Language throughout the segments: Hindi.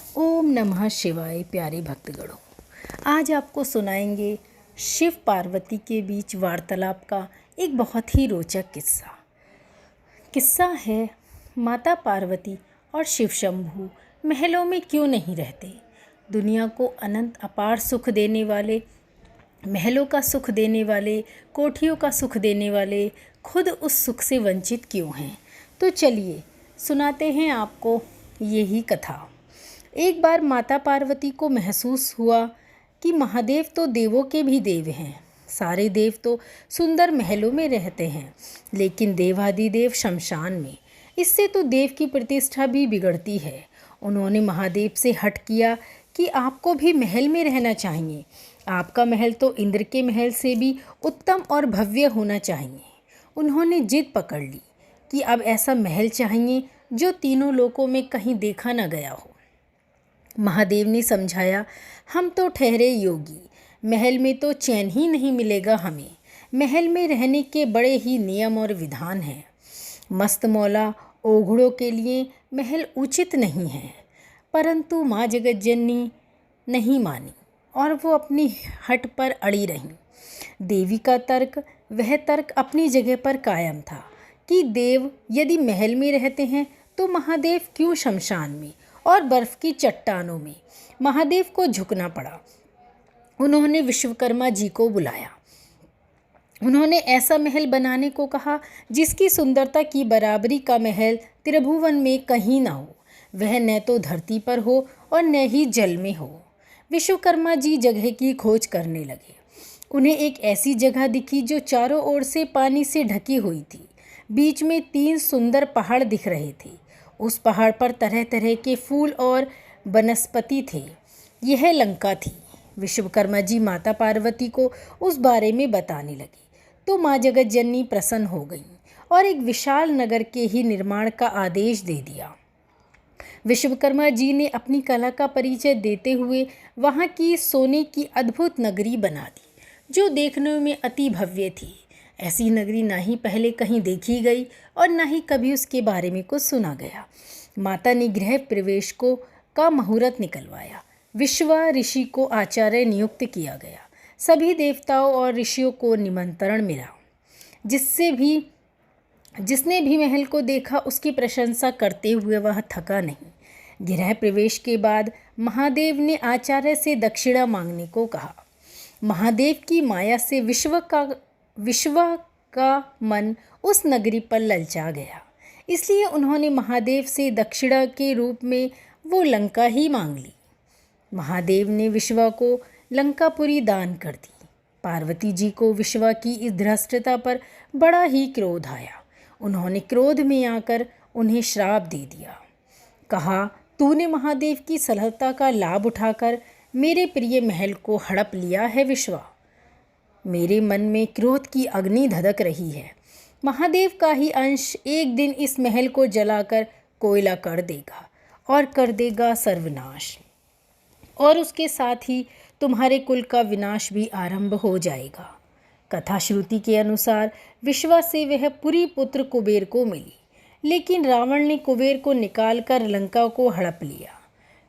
ओम नमः शिवाय। प्यारे भक्तगणों, आज आपको सुनाएंगे शिव पार्वती के बीच वार्तालाप का एक बहुत ही रोचक किस्सा है। माता पार्वती और शिव शंभू महलों में क्यों नहीं रहते? दुनिया को अनंत अपार सुख देने वाले, महलों का सुख देने वाले, कोठियों का सुख देने वाले खुद उस सुख से वंचित क्यों हैं? तो चलिए सुनाते हैं आपको यही कथा। एक बार माता पार्वती को महसूस हुआ कि महादेव तो देवों के भी देव हैं। सारे देव तो सुंदर महलों में रहते हैं, लेकिन देवाधिदेव शमशान में। इससे तो देव की प्रतिष्ठा भी बिगड़ती है। उन्होंने महादेव से हठ किया कि आपको भी महल में रहना चाहिए। आपका महल तो इंद्र के महल से भी उत्तम और भव्य होना चाहिए। उन्होंने जिद पकड़ ली कि अब ऐसा महल चाहिए जो तीनों लोकों में कहीं देखा न गया हो। महादेव ने समझाया, हम तो ठहरे योगी, महल में तो चैन ही नहीं मिलेगा हमें। महल में रहने के बड़े ही नियम और विधान हैं। मस्त मौला ओघड़ों के लिए महल उचित नहीं है। परंतु माँ जगतजननी नहीं मानी और वो अपनी हट पर अड़ी रहीं। देवी का तर्क, वह तर्क अपनी जगह पर कायम था कि देव यदि महल में रहते हैं तो महादेव क्यों शमशान में और बर्फ की चट्टानों में? महादेव को झुकना पड़ा। उन्होंने विश्वकर्मा जी को बुलाया। उन्होंने ऐसा महल बनाने को कहा जिसकी सुंदरता की बराबरी का महल त्रिभुवन में कहीं ना हो। वह न तो धरती पर हो और न ही जल में हो। विश्वकर्मा जी जगह की खोज करने लगे। उन्हें एक ऐसी जगह दिखी जो चारों ओर से पानी से ढकी हुई थी। बीच में 3 सुंदर पहाड़ दिख रहे थे। उस पहाड़ पर तरह तरह के फूल और वनस्पति थे। यह लंका थी। विश्वकर्मा जी माता पार्वती को उस बारे में बताने लगे तो माँ जगतजननी प्रसन्न हो गईं और एक विशाल नगर के ही निर्माण का आदेश दे दिया। विश्वकर्मा जी ने अपनी कला का परिचय देते हुए वहाँ की सोने की अद्भुत नगरी बना दी, जो देखने में अति भव्य थी। ऐसी नगरी ना ही पहले कहीं देखी गई और ना ही कभी उसके बारे में कुछ सुना गया। माता ने गृह प्रवेश का मुहूर्त निकलवाया। विश्वा ऋषि को आचार्य नियुक्त किया गया। सभी देवताओं और ऋषियों को निमंत्रण मिला। जिसने भी महल को देखा उसकी प्रशंसा करते हुए वह थका नहीं। गृह प्रवेश के बाद महादेव ने आचार्य से दक्षिणा मांगने को कहा। महादेव की माया से विश्व का मन उस नगरी पर ललचा गया। इसलिए उन्होंने महादेव से दक्षिणा के रूप में वो लंका ही मांग ली। महादेव ने विश्वा को लंकापुरी दान कर दी। पार्वती जी को विश्वा की इस धृष्टता पर बड़ा ही क्रोध आया। उन्होंने क्रोध में आकर उन्हें श्राप दे दिया। कहा, तूने महादेव की सलहता का लाभ उठाकर मेरे प्रिय महल को हड़प लिया है विश्वा। मेरे मन में क्रोध की अग्नि धधक रही है। महादेव का ही अंश एक दिन इस महल को जलाकर कोयला कर देगा और कर देगा सर्वनाश, और उसके साथ ही तुम्हारे कुल का विनाश भी आरंभ हो जाएगा। कथा श्रुति के अनुसार विश्वा से वह पुरी पुत्र कुबेर को मिली, लेकिन रावण ने कुबेर को निकालकर लंका को हड़प लिया।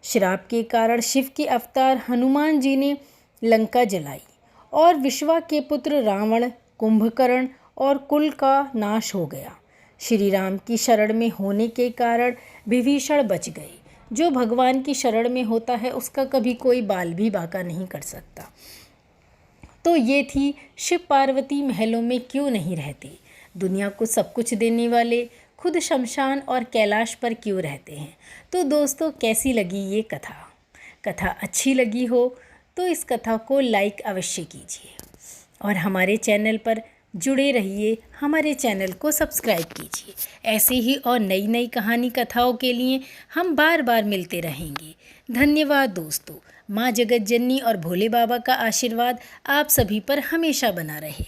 श्राप के कारण शिव के अवतार हनुमान जी ने लंका जलाई और विश्वा के पुत्र रावण, कुंभकर्ण और कुल का नाश हो गया। श्री राम की शरण में होने के कारण विभीषण बच गए। जो भगवान की शरण में होता है उसका कभी कोई बाल भी बांका नहीं कर सकता। तो ये थी शिव पार्वती महलों में क्यों नहीं रहती। दुनिया को सब कुछ देने वाले खुद शमशान और कैलाश पर क्यों रहते हैं। तो दोस्तों, कैसी लगी ये कथा अच्छी लगी हो तो इस कथा को लाइक अवश्य कीजिए और हमारे चैनल पर जुड़े रहिए। हमारे चैनल को सब्सक्राइब कीजिए। ऐसे ही और नई नई कहानी कथाओं के लिए हम बार बार मिलते रहेंगे। धन्यवाद दोस्तों। माँ जगतजननी और भोले बाबा का आशीर्वाद आप सभी पर हमेशा बना रहे।